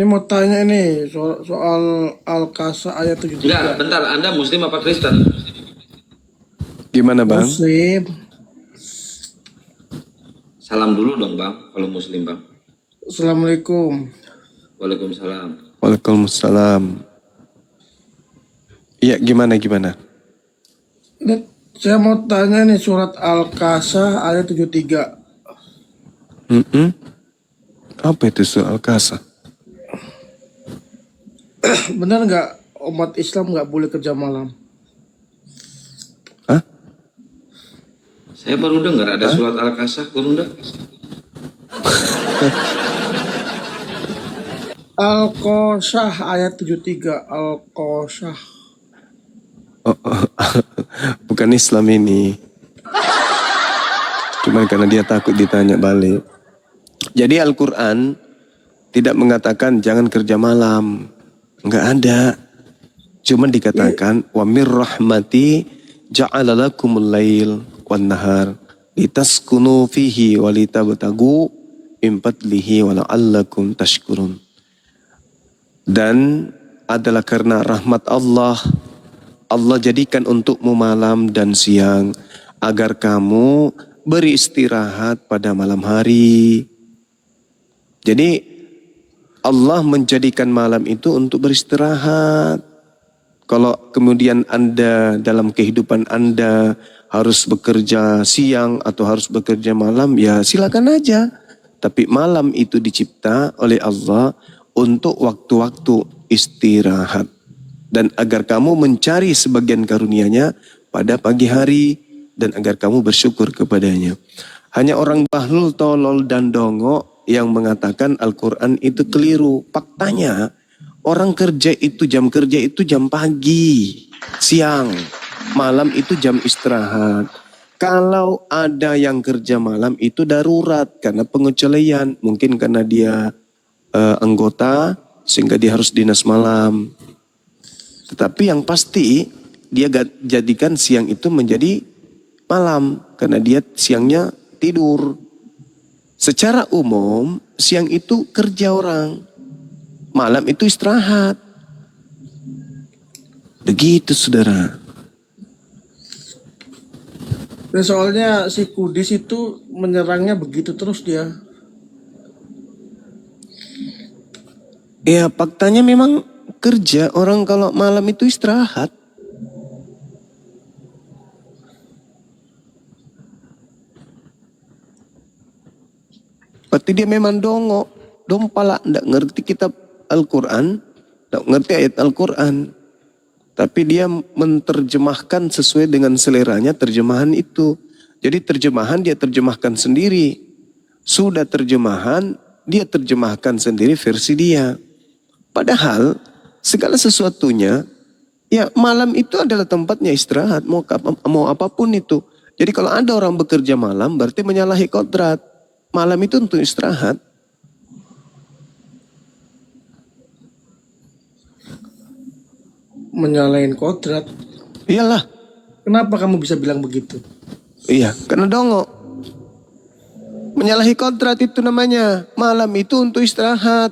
Ini mau tanya ini soal Al-Qasas ayat 73. Enggak, bentar. Anda Muslim apa Kristen? Gimana bang? Muslim. Salam dulu dong bang, kalau Muslim bang. Assalamualaikum. Waalaikumsalam. Waalaikumsalam. Iya gimana? Ini saya mau tanya nih surat Al-Qasas ayat 73. Apa itu surah Al-Qasas? Benar nggak umat Islam nggak boleh kerja malam? Hah? Saya baru dengar ada surat Al-Qasas, Gurunda. Al-Qasas ayat 73. Al-Qasas. Bukan Islam ini. Cuman karena dia takut ditanya balik. Jadi Al-Quran tidak mengatakan jangan kerja malam. Enggak ada. Cuman dikatakan wa mir rahmati ja'ala lakumul lail wan nahar litaskunu fihi walitabtagu min fadlihi wa la'allakum tashkurun. Dan adalah karena rahmat Allah, Allah jadikan untukmu malam dan siang agar kamu beristirahat pada malam hari. Jadi Allah menjadikan malam itu untuk beristirahat. Kalau kemudian Anda dalam kehidupan Anda harus bekerja siang atau harus bekerja malam, ya silakan aja. Tapi malam itu dicipta oleh Allah untuk waktu-waktu istirahat. Dan agar kamu mencari sebagian karunia-Nya pada pagi hari dan agar kamu bersyukur kepadanya. Hanya orang bahlul, tolol dan dongok yang mengatakan Al-Quran itu keliru. Faktanya orang kerja itu jam pagi, siang, malam itu jam istirahat. Kalau ada yang kerja malam itu darurat karena pengecualian. Mungkin karena dia anggota sehingga dia harus dinas malam. Tetapi yang pasti dia jadikan siang itu menjadi malam karena dia siangnya tidur. Secara umum siang itu kerja orang, malam itu istirahat. Begitu saudara. Dan soalnya si Kudis itu menyerangnya begitu terus dia. Ya faktanya memang kerja, orang kalau malam itu istirahat. Berarti dia memang dompala, tidak ngerti kitab Al-Quran, tidak ngerti ayat Al-Quran. Tapi dia menerjemahkan sesuai dengan seleranya terjemahan itu. Jadi terjemahan dia terjemahkan sendiri. Sudah terjemahan, dia terjemahkan sendiri versi dia. Padahal segala sesuatunya, ya malam itu adalah tempatnya istirahat, mau apapun itu. Jadi kalau ada orang bekerja malam berarti menyalahi kodrat. Malam itu untuk istirahat. Menyalahin kodrat. Iyalah. Kenapa kamu bisa bilang begitu? Iya, karena dongok. Menyalahi kodrat itu namanya. Malam itu untuk istirahat.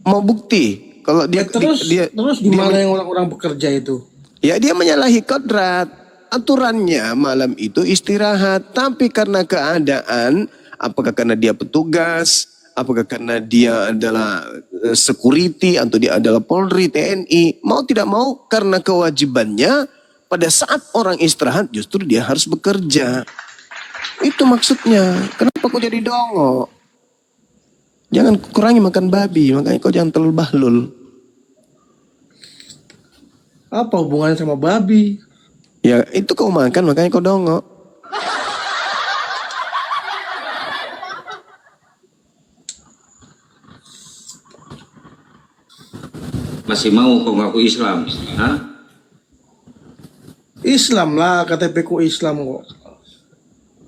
Mau bukti? Kalau dia Terus gimana yang orang-orang bekerja itu? Ya dia menyalahi kodrat. Aturannya malam itu istirahat. Tapi karena keadaan, apakah karena dia petugas, apakah karena dia adalah security atau dia adalah Polri, TNI, mau tidak mau karena kewajibannya pada saat orang istirahat justru dia harus bekerja. Itu maksudnya. Kenapa kau jadi dongok? Jangan kurangi makan babi, makanya kau jangan terlalu bahlul. Apa hubungannya sama babi? Ya itu kau makan makanya kau dongok. Masih mau kok ngaku Islam? Hah? Islam lah, KTP ku Islam kok.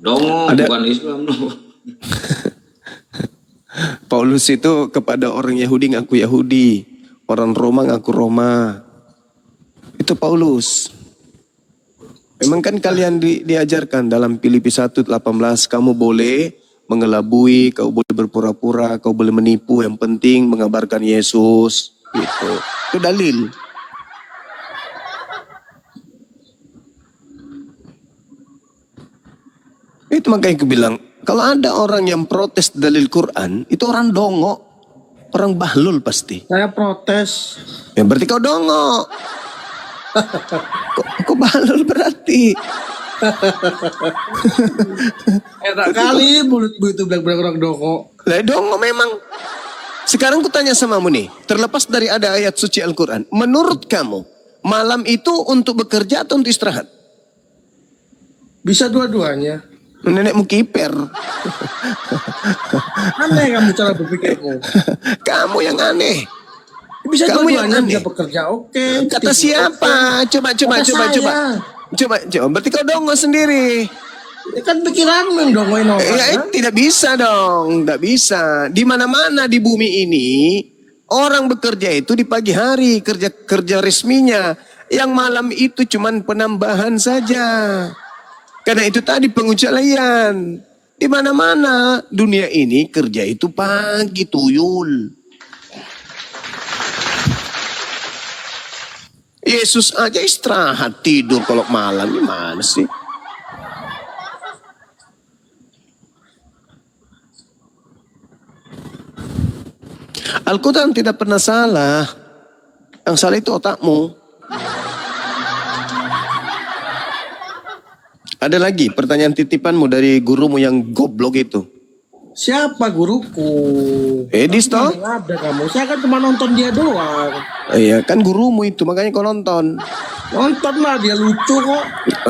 Dongo, Ada- bukan Islam loh. Paulus itu kepada orang Yahudi ngaku Yahudi, orang Roma ngaku Roma. Itu Paulus. Memang kan kalian diajarkan dalam Filipi 1:18 kamu boleh mengelabui, kau boleh berpura-pura, kau boleh menipu. Yang penting mengabarkan Yesus. Gitu. Itu dalil. Itu makanya aku bilang, kalau ada orang yang protes dalil Quran, itu orang dongo. Orang bahlul pasti. Saya protes. Ya berarti kau dongo. Kok bahlul berarti? Enak kali mulut begitu bilang orang dongko. Lah dongo memang. Sekarang ku tanya sama kamu nih, terlepas dari ada ayat suci Al-Quran, menurut kamu, malam itu untuk bekerja atau untuk istirahat? Bisa dua-duanya. Nenekmu kiper. Aneh kamu cara berpikirmu. Kamu yang aneh. Bisa Kamu yang dua-duanya, aneh. bisa bekerja oke. Kata tidur siapa? Coba. Kata saya. Coba. Berarti kau dongo sendiri. oke. Kan pikiranmu yang dongoin orang. kan? Tidak bisa dong, tidak bisa. Di mana-mana di bumi ini orang bekerja itu di pagi hari, kerja resminya. Yang malam itu cuman penambahan saja. Karena itu tadi pengecualian. Di mana-mana dunia ini kerja itu pagi tuyul. Yesus aja istirahat tidur kalau malam, gimana sih? Al-Quran tidak pernah salah. Yang salah itu otakmu. Ada lagi pertanyaan titipanmu dari gurumu yang goblok itu. Siapa guruku? Edis toh? Mana ada kamu? Saya kan cuma nonton dia doang. Iya kan gurumu itu, makanya kau nonton. Nonton lah, dia lucu kok.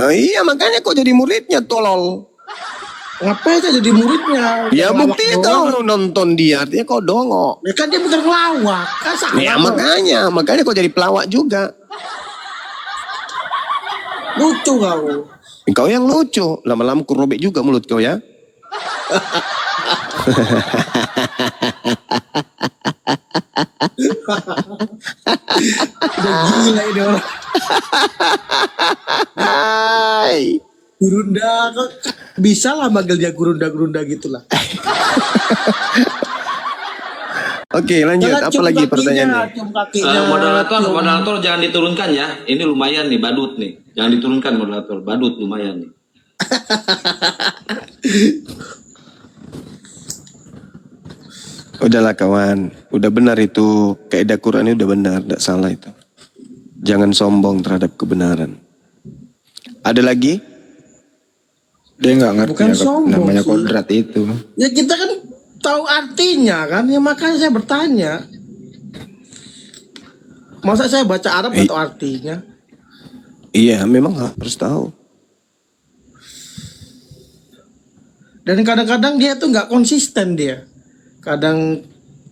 Iya makanya kau jadi muridnya tolol. Ngapain saya jadi muridnya? Ya Ngelawak buktinya doang. kau nonton dia, artinya kau dongo. Ya kan dia bukan ngelawak. Kan salah. Ya dong. makanya kau jadi pelawak juga. Lucu kau. Kau yang lucu, lama-lama ku robek juga mulut kau ya. Udah gila ini orang. Hai. Gurunda kok bisa lah manggil dia gurunda gitulah. Oke lanjut, Jangan apa cium lagi kakinya, pertanyaannya? cium kakinya. Moderator jangan diturunkan ya. Ini lumayan nih badut nih. Jangan diturunkan moderator, badut lumayan nih. Udahlah kawan, udah benar itu. Kaidah Quran udah benar, tidak salah itu. Jangan sombong terhadap kebenaran. Ada lagi? Dia nggak ngerti Bukan ya, sombong namanya sih. kodrat itu. Ya kita kan tahu artinya kan, ya makanya saya bertanya. Masa saya baca Arab nggak tahu artinya? Iya, memang harus tahu. Dan kadang-kadang dia tuh nggak konsisten dia. Kadang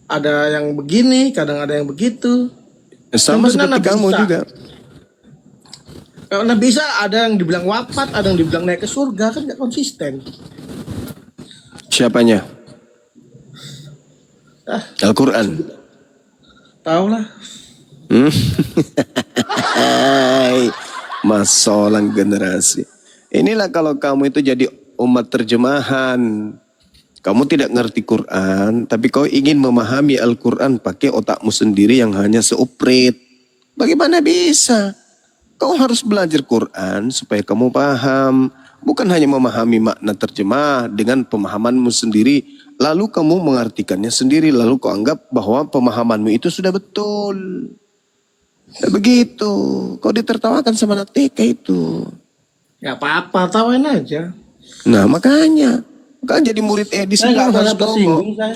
ada yang begini, kadang ada yang begitu. Sama Yang benar seperti Nabi kamu Isa. juga. Kalau Nabi Isa ada yang dibilang wafat, ada yang dibilang naik ke surga, kan nggak konsisten. Siapanya? Ah, Al-Quran. tahu lah. Hai, masolang generasi. Inilah kalau kamu itu jadi umat terjemahan. Kamu tidak ngerti Quran, tapi kau ingin memahami Al-Quran pakai otakmu sendiri yang hanya seuprit. Bagaimana bisa? Kau harus belajar Quran supaya kamu paham. Bukan hanya memahami makna terjemah dengan pemahamanmu sendiri. Lalu kamu mengartikannya sendiri. Lalu kau anggap bahwa pemahamanmu itu sudah betul. Tidak begitu. Kau ditertawakan sama anak TK itu. Ya apa-apa, tawain aja. Nah makanya. Kan jadi murid Edis Saya itu nggak harus merasa dongo. tersinggung saya.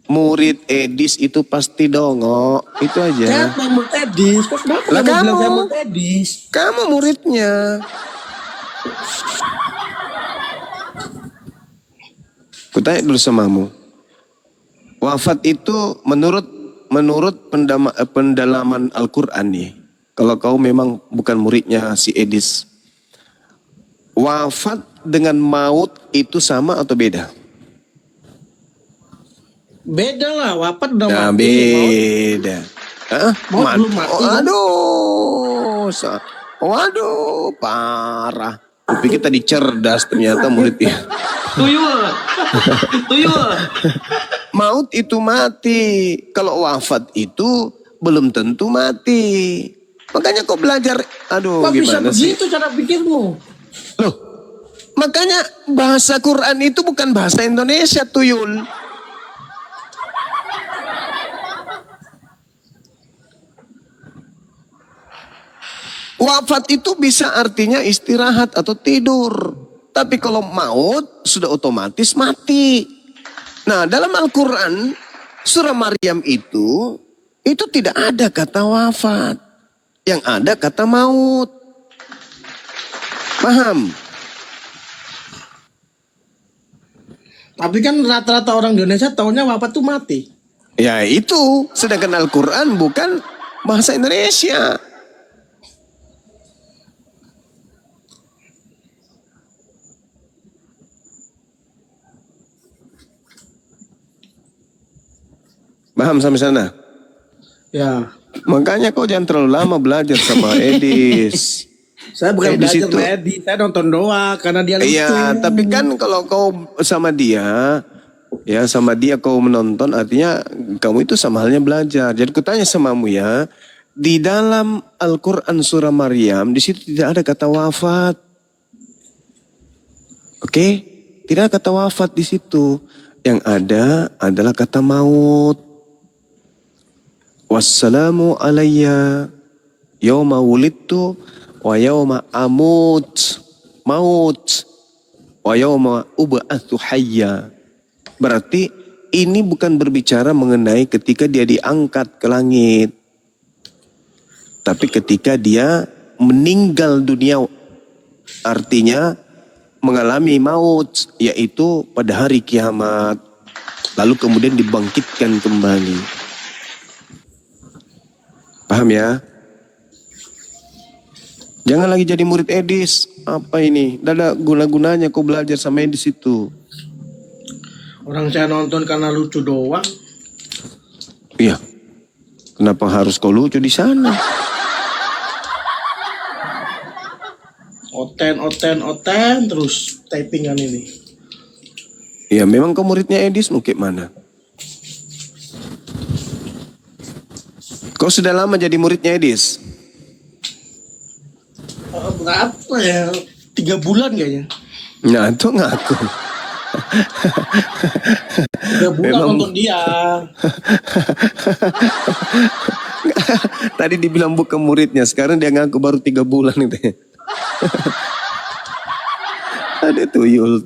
Murid Edis itu pasti dongo. Itu Saya aja. mau Edis, kok kenapa Lah kamu bilang kamu. saya mau Edis? Kamu muridnya. Kutanya dulu samamu. Wafat itu menurut pendalaman Al-Quran nih. Kalau kau memang bukan muridnya si Edis. Wafat dengan maut itu sama atau beda? Beda lah, wafat udah Nah, mati. beda. Hah? Maut belum mati, kan? Waduh, parah. Kupikir tadi cerdas, ternyata muridnya. Tuyul. Tuyul. Maut itu mati. Kalau wafat itu belum tentu mati. Makanya kok belajar, aduh Kok bisa gimana sih? begitu cara pikirmu? Loh, makanya bahasa Quran itu bukan bahasa Indonesia, Tuyul. Wafat itu bisa artinya istirahat atau tidur. Tapi kalau maut sudah otomatis mati. Nah, dalam Al-Quran surah Maryam itu tidak ada kata wafat. Yang ada kata maut. Paham? Tapi kan rata-rata orang Indonesia taunya wafat tuh mati. Ya itu, sedangkan Al-Quran bukan bahasa Indonesia. Paham sampai sana? Ya, Makanya kau jangan terlalu lama belajar sama Edis. saya bukan Edis belajar itu- sama Edi, saya nonton doang karena dia lucu. Iya, tapi kan kalau kau sama dia, ya sama dia kau menonton, artinya kamu itu sama halnya belajar. Jadi kutanya samamu ya, di dalam Al-Quran surah Maryam, di situ tidak ada kata wafat. Oke? Tidak ada kata wafat di situ. Yang ada adalah kata maut. Wassalamu alayya yawma wulidtu wa yawma amut. Maut. Wa yawma ub'atsu hayya. Berarti ini bukan berbicara mengenai ketika dia diangkat ke langit. Tapi ketika dia meninggal dunia, artinya mengalami maut, yaitu pada hari kiamat. Lalu kemudian dibangkitkan kembali. Paham ya? Jangan lagi jadi murid Edis. Apa ini? Tidak ada guna-gunanya kau belajar sama Edis itu. Orang saya nonton karena lucu doang. Iya. Kenapa harus kau lucu di sana? Oten terus typingan ini. Ya memang kau muridnya Edis mungkin mana? Kau sudah lama jadi muridnya Edis? Berapa ya? 3 bulan kayaknya. Nah itu ngaku. 3 bulan Memang- nonton dia. Tadi dibilang bukan muridnya, sekarang dia ngaku baru 3 bulan itu. Ada tuyul.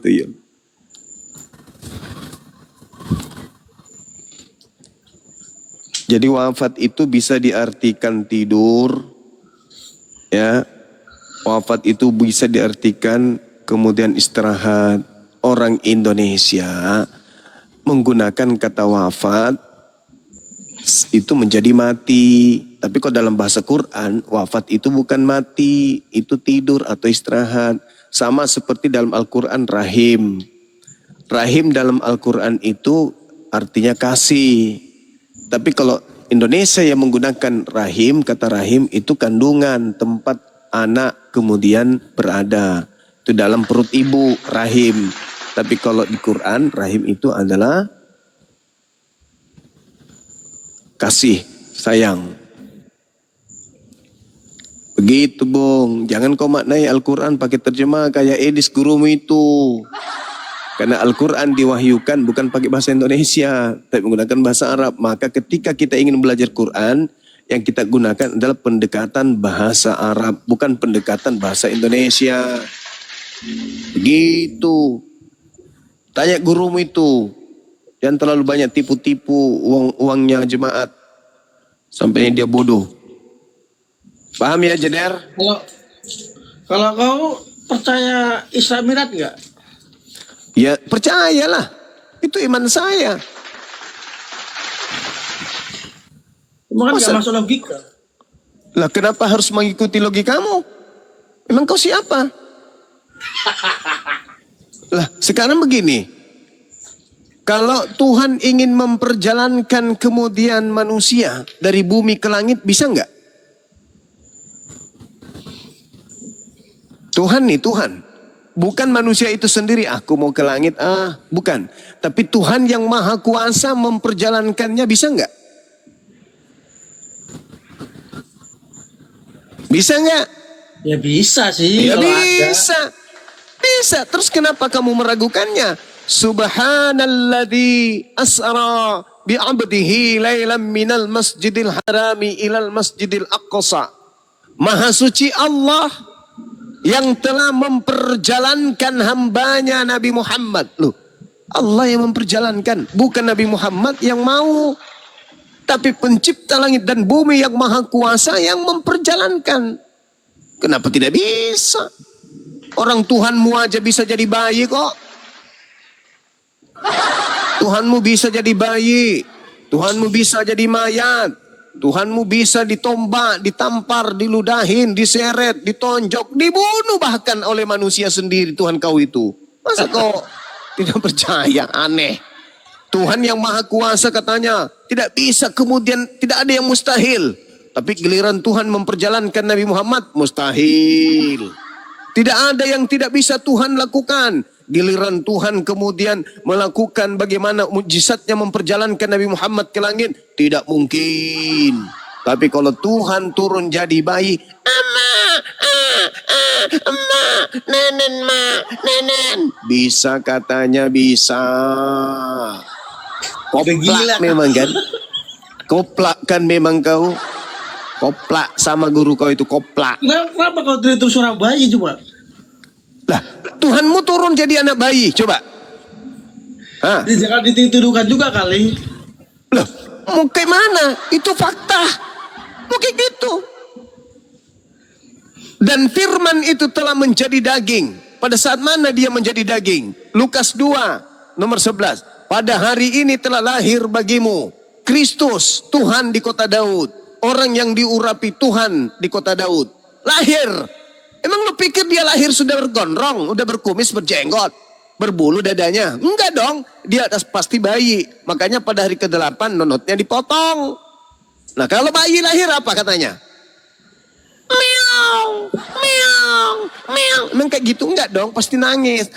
Jadi wafat itu bisa diartikan tidur, ya. Wafat itu bisa diartikan kemudian istirahat. Orang Indonesia menggunakan kata wafat itu menjadi mati. Tapi kalau dalam bahasa Quran, wafat itu bukan mati, itu tidur atau istirahat. Sama seperti dalam Al-Quran rahim. Rahim dalam Al-Quran itu artinya kasih. Tapi kalau Indonesia yang menggunakan rahim, kata rahim itu kandungan, tempat anak kemudian berada. Itu dalam perut ibu, rahim. Tapi kalau di Quran, rahim itu adalah kasih, sayang. Begitu Bung, jangan kau maknai Al-Quran pakai terjemah kayak Edis gurumu itu. Karena Al-Quran diwahyukan bukan pakai bahasa Indonesia, tapi menggunakan bahasa Arab. Maka ketika kita ingin belajar Quran, yang kita gunakan adalah pendekatan bahasa Arab, bukan pendekatan bahasa Indonesia. Begitu. Tanya gurumu itu. Jangan terlalu banyak tipu-tipu uangnya jemaat. Sampai dia bodoh. Paham ya Jeder? Kalau kau percaya Isra Mi'raj nggak? Ya percayalah. Itu iman saya. Cuma kan nggak Masa- masuk logika. Lah kenapa harus mengikuti logikamu? Emang kau siapa? Lah sekarang begini. Kalau Tuhan ingin memperjalankan kemudian manusia dari bumi ke langit, bisa nggak? Tuhan nih, Tuhan. Bukan manusia itu sendiri, aku mau ke langit, bukan. Tapi Tuhan yang maha kuasa memperjalankannya, bisa nggak? Bisa nggak? Ya bisa sih. Ya kalau ada. bisa. Bisa. Terus kenapa kamu meragukannya? Subhanalladzi asra bi'abdihi lailan minal masjidil harami ilal masjidil aqsa. Maha suci Allah yang telah memperjalankan hambanya Nabi Muhammad. Loh, Allah yang memperjalankan, bukan Nabi Muhammad yang mau. Tapi pencipta langit dan bumi yang maha kuasa yang memperjalankan. Kenapa tidak bisa? Orang Tuhanmu aja bisa jadi bayi kok. Tuhanmu bisa jadi bayi. Tuhanmu bisa jadi mayat. Tuhanmu bisa ditombak, ditampar, diludahin, diseret, ditonjok, dibunuh bahkan oleh manusia sendiri Tuhan kau itu. Masa kau tidak percaya? Aneh. Tuhan yang maha kuasa katanya tidak bisa, kemudian tidak ada yang mustahil. Tapi giliran Tuhan memperjalankan Nabi Muhammad, mustahil. Tidak ada yang tidak bisa Tuhan lakukan. Giliran Tuhan kemudian melakukan bagaimana mukjizatnya memperjalankan Nabi Muhammad ke langit, tidak mungkin. Tapi kalau Tuhan turun jadi bayi, nenen, bisa katanya bisa. Koplak memang kan? Koplak kan memang kau? Koplak sama guru kau itu koplak. Kenapa kau terus seorang bayi coba? Lah, Tuhanmu turun jadi anak bayi, coba. Hah? Jangan dituduhkan juga kali. Loh, mau kayak mana? Itu fakta. Mau kayak gitu. Dan firman itu telah menjadi daging. Pada saat mana dia menjadi daging? Lukas 2, nomor 11. Pada hari ini telah lahir bagimu Kristus, Tuhan di kota Daud. Orang yang diurapi Tuhan di kota Daud. Lahir. Emang lu pikir dia lahir sudah bergondrong, udah berkumis, berjenggot, berbulu dadanya? Enggak dong, dia atas pasti bayi. Makanya pada hari ke-8 nonotnya dipotong. Nah kalau bayi lahir apa katanya? Meong, meong, meong. Emang kayak gitu? Enggak dong, pasti nangis.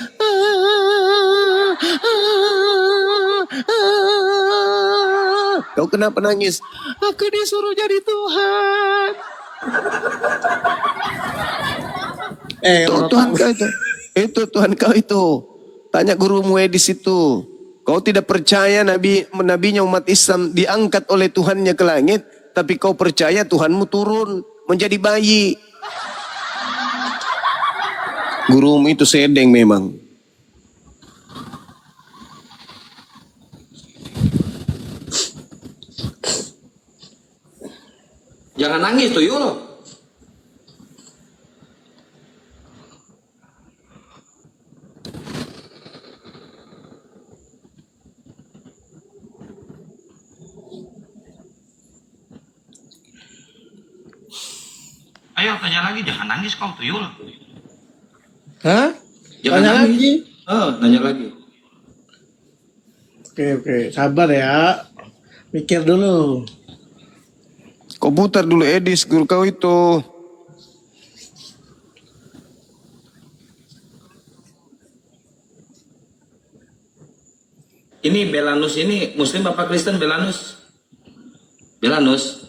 Kau kenapa nangis? Aku disuruh jadi Tuhan. Tuhan kau itu. Itu Tuhan kau itu. Tanya gurumu Edis itu. Kau tidak percaya nabinya umat Islam diangkat oleh Tuhannya ke langit, tapi kau percaya Tuhanmu turun menjadi bayi. Gurumu itu sedeng memang. Jangan nangis tuh Yul. Ayo tanya lagi, jangan nangis kau tuh Yul. Hah? Jangan Tanya nangis. lagi. Nanya lagi. Oke, sabar ya. Mikir dulu. Kau putar dulu Edis, guru kau itu. Ini Belanus ini Muslim apa Kristen Belanus? Belanus.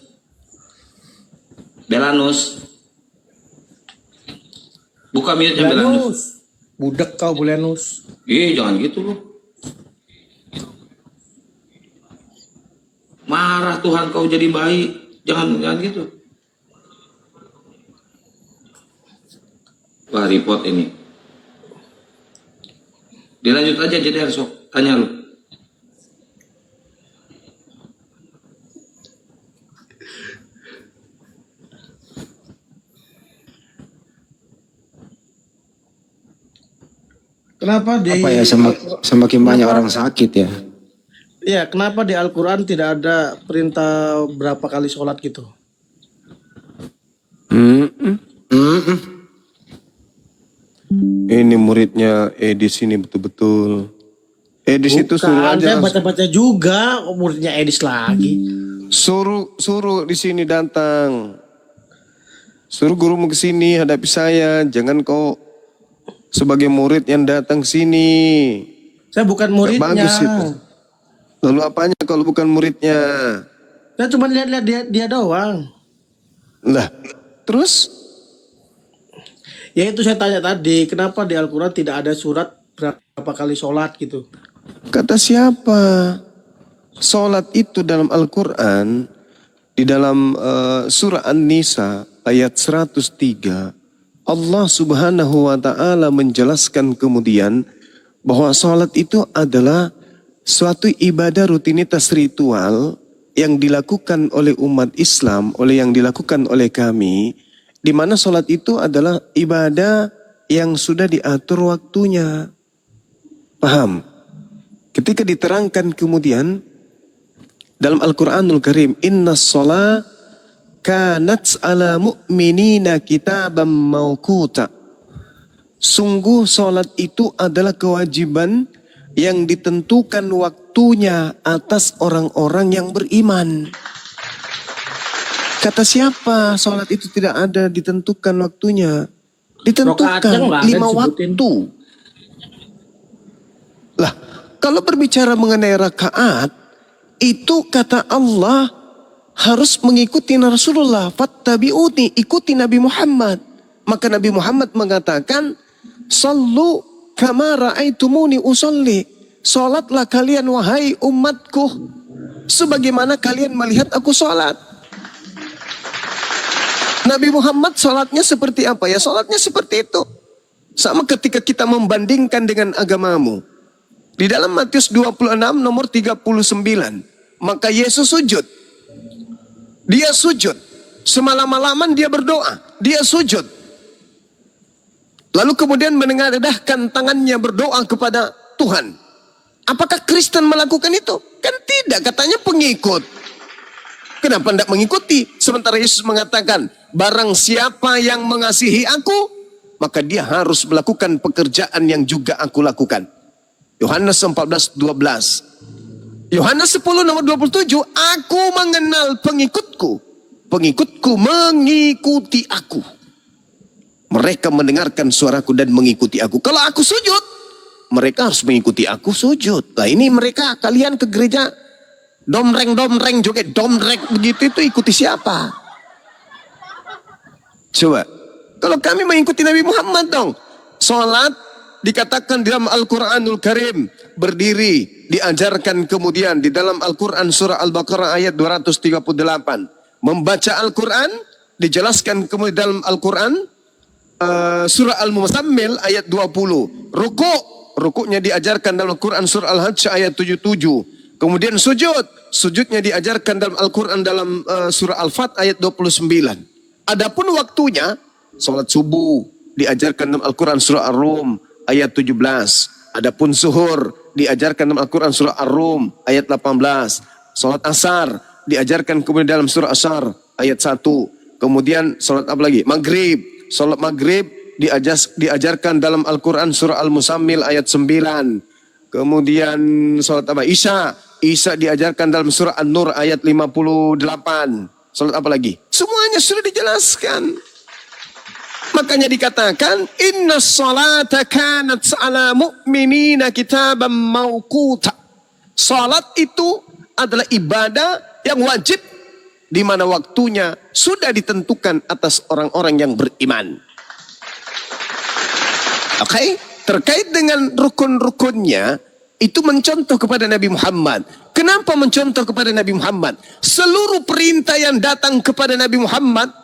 Belanus. Buka mute-nya Belanus. Belanus. Budak kau Belanus. Jangan gitu loh. Marah Tuhan kau jadi bayi. Jangan gitu. Wah, report ini. Dilanjut aja jadi sok tanya lu. Kenapa di Apa ya, semakin banyak orang sakit ya. Ya, kenapa di Al-Quran tidak ada perintah berapa kali sholat gitu? Ini muridnya Edis ini betul-betul. Edis itu suruh Bukan, aja. saya baca-baca juga muridnya Edis lagi. Suruh di sini datang. Suruh gurumu ke sini hadapi saya. Jangan kau sebagai murid yang datang sini. Saya bukan Nggak muridnya. bagus itu. Lalu apanya kalau bukan muridnya? Saya cuma lihat-lihat dia doang. Lah, terus? Ya itu saya tanya tadi, kenapa di Al-Quran tidak ada surat berapa kali sholat gitu? Kata siapa? Salat itu dalam Al-Quran, di dalam surah An-Nisa ayat 103, Allah Subhanahu wa Ta'ala menjelaskan kemudian bahwa salat itu adalah suatu ibadah rutinitas ritual yang dilakukan oleh umat Islam, yang dilakukan oleh kami, di mana salat itu adalah ibadah yang sudah diatur waktunya. Paham? Ketika diterangkan kemudian dalam Al-Quranul Karim, Inna sholat kanat ala mu'minina kitabam mawquta. Sungguh sholat itu adalah kewajiban yang ditentukan waktunya atas orang-orang yang beriman. Kata siapa sholat itu tidak ada ditentukan waktunya? Ditentukan Rokaatnya nggak ada 5 disebutin. waktu. Lah, kalau berbicara mengenai rakaat, itu kata Allah harus mengikuti Rasulullah. Fattabi'uni, ikuti Nabi Muhammad. Maka Nabi Muhammad mengatakan, Sallu kama ra'aitumuni usolli. Salatlah kalian wahai umatku, sebagaimana kalian melihat aku salat. Nabi Muhammad salatnya seperti apa ya? Salatnya seperti itu. Sama ketika kita membandingkan dengan agamamu. Di dalam Matius 26 nomor 39. Maka Yesus sujud. Dia sujud. Semalam-malaman dia berdoa. Dia sujud. Lalu kemudian menengadahkan tangannya berdoa kepada Tuhan. Apakah Kristen melakukan itu? Kan tidak, katanya pengikut. Kenapa tidak mengikuti? Sementara Yesus mengatakan, barang siapa yang mengasihi aku, maka dia harus melakukan pekerjaan yang juga aku lakukan. Yohanes 14:12. Yohanes 10 nomor 27, aku mengenal pengikutku. Pengikutku mengikuti aku. Mereka mendengarkan suaraku dan mengikuti aku. Kalau aku sujud, mereka harus mengikuti aku sujud. Nah ini mereka, kalian ke gereja, domreng joget, domrek begitu, itu ikuti siapa? Coba, kalau kami mengikuti Nabi Muhammad dong. Salat dikatakan di dalam Al-Quranul Karim, berdiri, diajarkan kemudian di dalam Al-Quran surah Al-Baqarah ayat 238. Membaca Al-Quran, dijelaskan kemudian dalam Al-Quran, surah Al-Muzammil ayat 20. Rukuknya diajarkan dalam Al-Quran surah Al-Hajj ayat 77. Kemudian sujudnya diajarkan dalam Al-Quran dalam surah Al-Fat ayat 29. Adapun waktunya, salat subuh diajarkan dalam Al-Quran surah Ar-Rum ayat 17. Adapun zuhur diajarkan dalam Al-Quran surah Ar-Rum ayat 18. Salat asar diajarkan kemudian dalam surah Asar ayat 1. Kemudian salat apa lagi? Maghrib. Salat maghrib diajarkan dalam Al-Quran surah Al-Muzammil ayat 9. Kemudian salat apa? Isya diajarkan dalam surah An-Nur ayat 58. Salat apa lagi? Semuanya sudah dijelaskan. Makanya dikatakan inna salata kanat ala mu'minina kitaban mawquta. Salat itu adalah ibadah yang wajib di mana waktunya sudah ditentukan atas orang-orang yang beriman. Oke, terkait dengan rukun-rukunnya itu mencontoh kepada Nabi Muhammad. Kenapa mencontoh kepada Nabi Muhammad? Seluruh perintah yang datang kepada Nabi Muhammad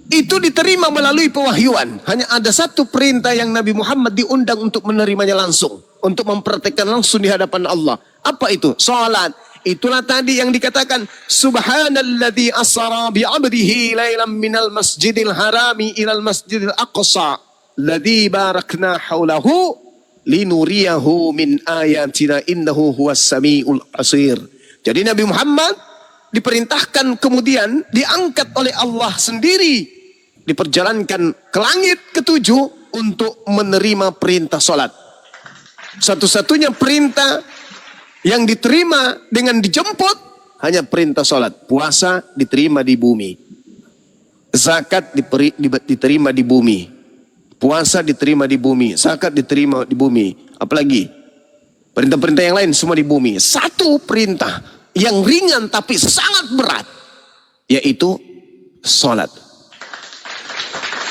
itu diterima melalui pewahyuan. Hanya ada satu perintah yang Nabi Muhammad diundang untuk menerimanya langsung. Untuk mempraktikkan langsung di hadapan Allah. Apa itu? Salat. Itulah tadi yang dikatakan. Subhanalladzi asra bi'abdihi laylan minal masjidil harami ilal masjidil aqsa. Ladzi barakna hawlahu linuriyahu min ayatina innahu huwas sami'ul basir. Jadi Nabi Muhammad diperintahkan kemudian diangkat oleh Allah sendiri. Diperjalankan ke langit ketujuh untuk menerima perintah salat. Satu-satunya perintah yang diterima dengan dijemput hanya perintah salat. Puasa diterima di bumi. Zakat diterima di bumi. Puasa diterima di bumi, zakat diterima di bumi. Apalagi perintah-perintah yang lain semua di bumi. Satu perintah yang ringan tapi sangat berat, yaitu salat.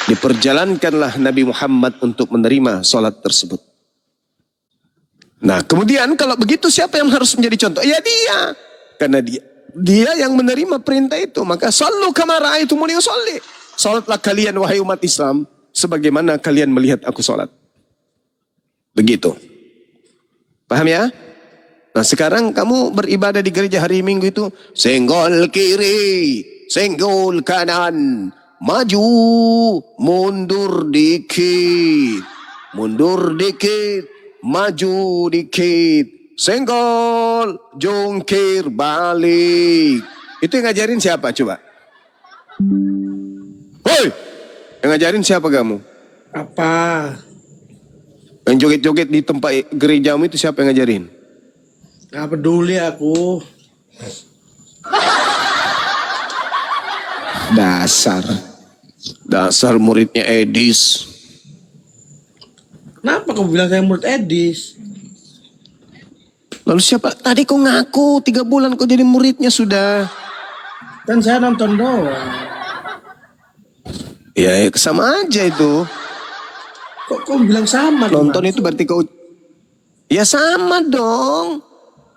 Diperjalankanlah Nabi Muhammad untuk menerima salat tersebut. Nah, kemudian kalau begitu siapa yang harus menjadi contoh? Ya dia. Karena dia yang menerima perintah itu. Maka sallu kama ra'aitumuni usolli. Salatlah kalian wahai umat Islam sebagaimana kalian melihat aku salat. Begitu. Paham ya? Nah, sekarang kamu beribadah di gereja hari Minggu itu senggol kiri, senggol kanan, maju, mundur dikit, maju dikit, senggol, jungkir balik. Itu yang ngajarin siapa coba? Hoi! Yang ngajarin siapa kamu? Apa? Yang joget-joget di tempat gerejamu itu siapa yang ngajarin? Gak peduli aku. Dasar muridnya Edis. Kenapa kamu bilang saya murid Edis? Lalu siapa? Tadi kau ngaku 3 bulan kau jadi muridnya sudah. Kan saya nonton doang. Ya sama aja itu. Kok kau bilang sama? Nonton Mas? itu berarti kau. Ya sama dong.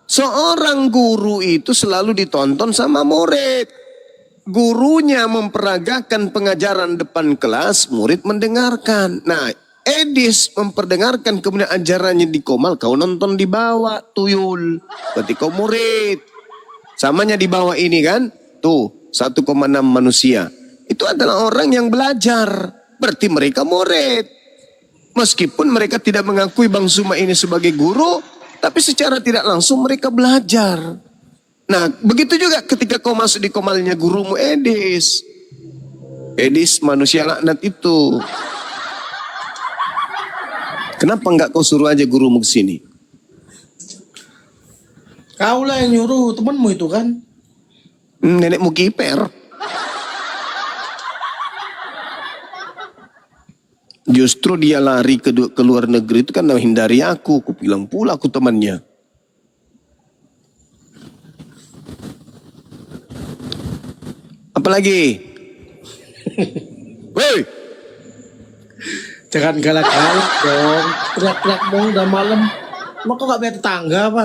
Seorang guru itu selalu ditonton sama murid. Gurunya memperagakan pengajaran depan kelas, murid mendengarkan. Nah, Edis memperdengarkan kemudian ajarannya di Komal, kau nonton di bawah, tuyul. Berarti kau murid. Samanya di bawah ini kan, tuh 1,6 manusia. Itu adalah orang yang belajar. Berarti mereka murid. Meskipun mereka tidak mengakui Bang Suma ini sebagai guru, tapi secara tidak langsung mereka belajar. Nah, begitu juga ketika kau masuk di Komalnya gurumu Edis. Edis manusia laknat itu. Kenapa enggak kau suruh aja gurumu ke sini? Kau lah yang nyuruh, temanmu itu kan? Nenekmu kiper. Justru dia lari ke luar negeri itu kan menghindari aku. Aku bilang pula aku temannya. Apalagi? Woi! Jangan galak-galak dong. Teriak-teriak dong udah malam. Emang kau gak bayar tetangga apa?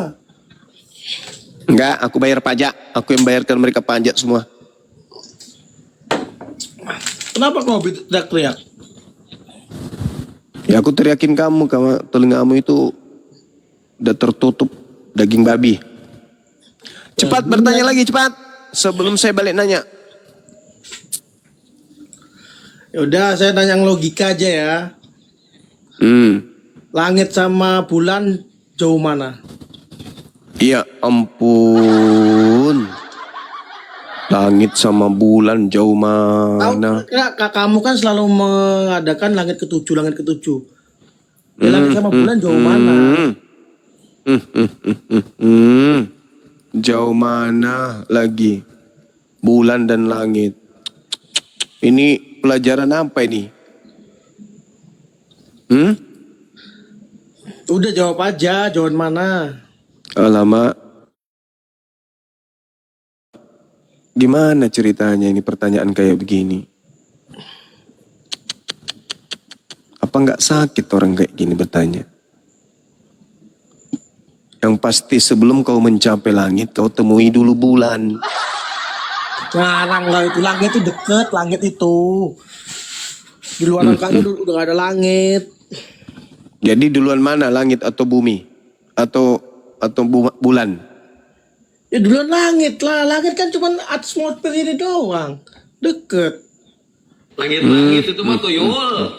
Enggak, aku bayar pajak. Aku yang bayarkan mereka pajak semua. Kenapa kau teriak-teriak? Ya aku teriakin kamu, telingamu itu udah tertutup daging babi. Cepat bertanya lagi, cepat. Sebelum saya balik nanya. Yaudah, saya tanya yang logika aja ya. Langit sama bulan jauh mana? Ya ampun. Langit sama bulan jauh mana? Kamu kan selalu mengadakan langit ketujuh. Ya, langit sama bulan jauh mana? Jauh mana lagi? Bulan dan langit. Ini pelajaran apa ini? Udah jawab aja, jauh mana? Alamak. Gimana ceritanya ini pertanyaan kayak begini? Apa nggak sakit orang kayak gini bertanya? Yang pasti sebelum kau mencapai langit, kau temui dulu bulan. Ngarang lah itu, langit itu deket, langit itu. Di luar angkasa udah gak ada langit. Jadi duluan mana, langit atau bumi? Atau bulan? Ya duluan langit lah, langit kan cuma atmosfer ini doang. Deket. Langit-langit itu mah tuyul.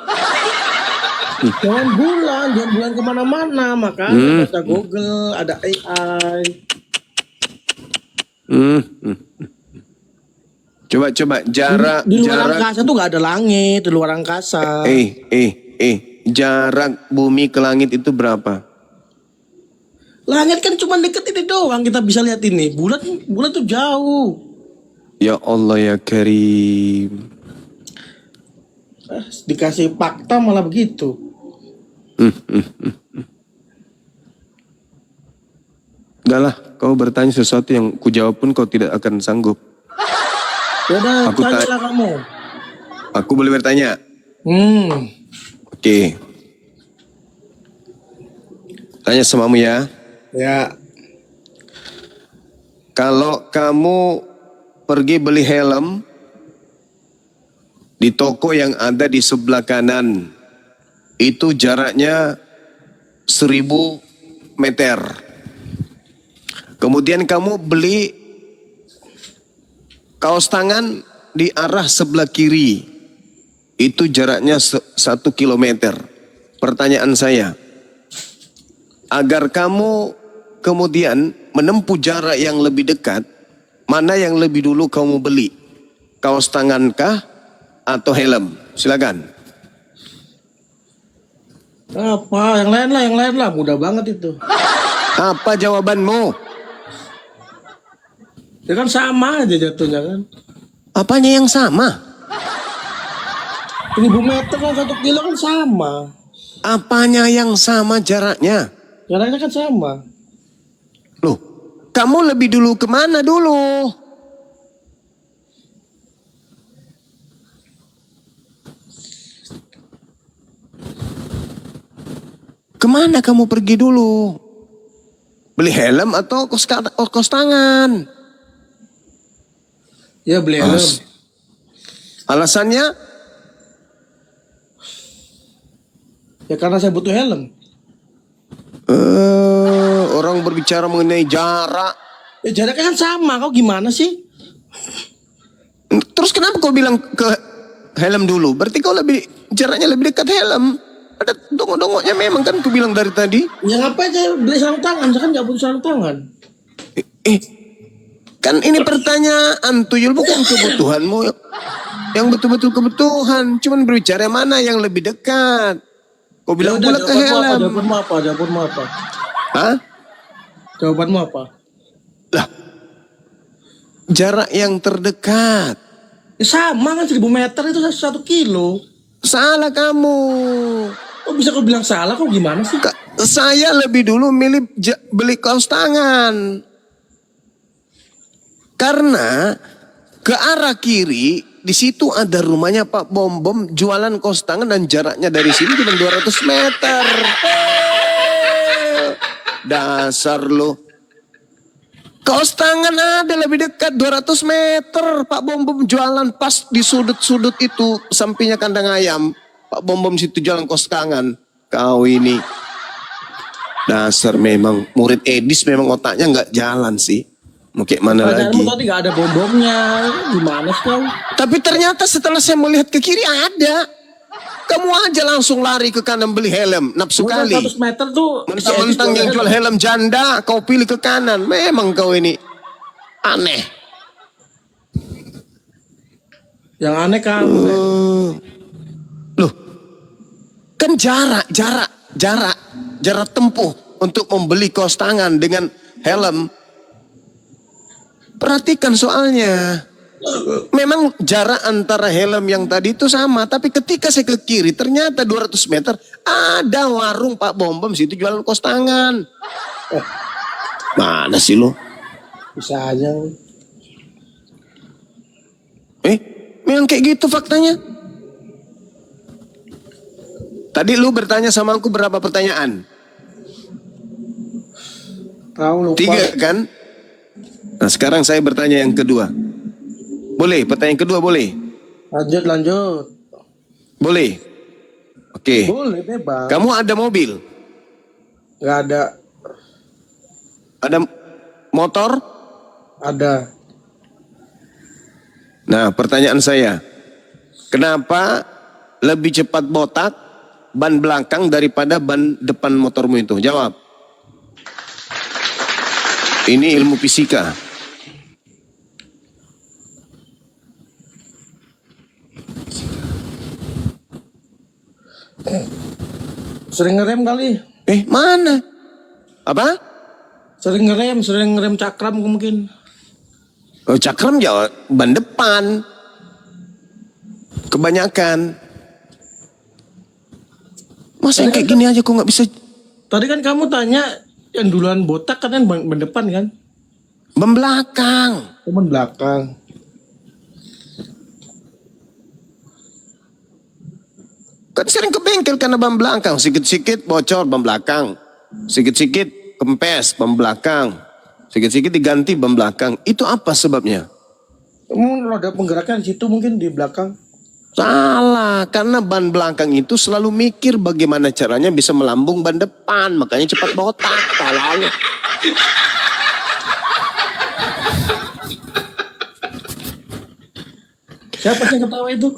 Jangan bulan kemana-mana. Makanya ada Google, ada AI. Coba jarak. Di luar angkasa tuh gak ada langit, di luar angkasa. Jarak bumi ke langit itu berapa? Langit kan cuma deket ini doang, kita bisa lihat ini. Bulan tuh jauh. Ya Allah ya Karim. Dikasih fakta malah begitu. Enggak lah, kau bertanya sesuatu yang kujawab pun kau tidak akan sanggup. Ya udah, Aku tanyalah kamu. Aku boleh bertanya? Hmm. Oke. Tanya samamu ya. Ya. Kalau kamu pergi beli helm di toko yang ada di sebelah kanan, itu jaraknya 1000 meter. Kemudian kamu beli kaos tangan di arah sebelah kiri, itu jaraknya 1 kilometer. Pertanyaan saya, agar kamu kemudian menempuh jarak yang lebih dekat, mana yang lebih dulu kamu beli? Kaos tangankah atau helm? Silakan. Apa? Yang lain lah. Mudah banget itu. Apa jawabanmu? Ya kan sama aja jatuhnya kan. Apanya yang sama? 1000 meter kan 1 kilo kan sama. Apanya yang sama jaraknya? Jaraknya kan sama. Loh, kamu lebih dulu kemana dulu? Kemana kamu pergi dulu? Beli helm atau kos tangan? Ya beli helm. Alasannya? Ya karena saya butuh helm. Orang berbicara mengenai jarak. Ya jaraknya kan sama. Kau gimana sih? Terus kenapa kau bilang ke helm dulu? Berarti kau jaraknya lebih dekat helm. Ada dongok-dongoknya memang kan kau bilang dari tadi. Ya ngapain saya beli sarung tangan? Saya kan nggak butuh sarung tangan. Kan ini pertanyaan tuyul, bukan kebutuhanmu. Yang betul-betul kebutuhan. Cuman berbicara mana yang lebih dekat. Kau bilang pula ke helm. Jawabanmu apa? Hah? Jawabanmu apa? Lah, jarak yang terdekat. Ya sama kan 1000 meter itu 1 kilo. Salah kamu. Kok bisa kau bilang salah? Kok gimana sih? Saya lebih dulu milih beli kaos tangan. Karena ke arah kiri, di situ ada rumahnya Pak Bom jualan kaos tangan dan jaraknya dari sini cuma 200 meter. Dasar lo. Kaos tangan ada lebih dekat 200 meter. Pak Bom jualan pas di sudut-sudut itu sampingnya kandang ayam. Pak Bom situ jualan kaos tangan. Kau ini dasar memang murid Edis, memang otaknya nggak jalan sih. Mau kayak mana lagi? Tadi nggak ada bom-bomnya. Gimana sih kau? Tapi ternyata setelah saya melihat ke kiri ada. Kamu aja langsung lari ke kanan beli helm. Nafsu Bukan kali. 100 meter tuh. Mentang-mentang yang jual helm janda, kau pilih ke kanan. Memang kau ini aneh. Yang aneh kamu. Loh, kan jarak tempuh untuk membeli kaos tangan dengan helm. Perhatikan soalnya. Memang jarak antara helm yang tadi itu sama. Tapi ketika saya ke kiri, ternyata 200 meter ada warung Pak Bom situ jualan kaos tangan. Mana sih lo? Bisa aja. Memang kayak gitu faktanya. Tadi lu bertanya sama aku berapa pertanyaan? Tahu lupa. 3 kan? Nah sekarang saya bertanya yang kedua. Boleh? Pertanyaan kedua boleh? Lanjut. Boleh? Oke. Boleh bebas. Kamu ada mobil? Nggak ada. Ada motor? Ada. Nah pertanyaan saya. Kenapa lebih cepat botak ban belakang daripada ban depan motormu itu? Jawab. Ini ilmu fisika. Sering ngerem kali. Mana? Apa? Sering ngerem cakram mungkin. Oh, cakram jawab ban depan. Kebanyakan. Masa yang kayak gini aja kok nggak bisa? Tadi kan kamu tanya yang duluan botak kan ban depan kan? Ban belakang. Ban belakang. Kan sering ke bengkel karena ban belakang. Sikit-sikit bocor ban belakang. Sikit-sikit kempes ban belakang. Sikit-sikit diganti ban belakang. Itu apa sebabnya? Roda penggeraknya di situ mungkin di belakang. Salah, karena ban belakang itu selalu mikir bagaimana caranya bisa melambung ban depan. Makanya cepat botak. Tolong. Siapa sih yang ketawa itu?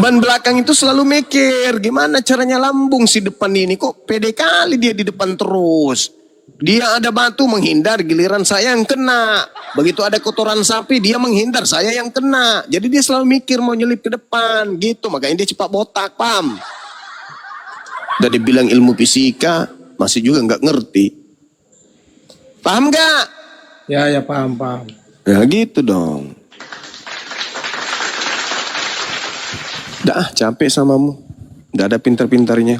Ban belakang itu selalu mikir gimana caranya lambung si depan ini. Kok pede kali dia di depan terus. Dia ada batu menghindar, giliran saya yang kena. Begitu ada kotoran sapi dia menghindar, saya yang kena. Jadi dia selalu mikir mau nyelip ke depan gitu. Makanya dia cepat botak, paham? Udah dibilang ilmu fisika masih juga nggak ngerti. Paham nggak? Ya paham. Ya gitu dong. Dah capek samamu. Gak ada pintar-pintarnya.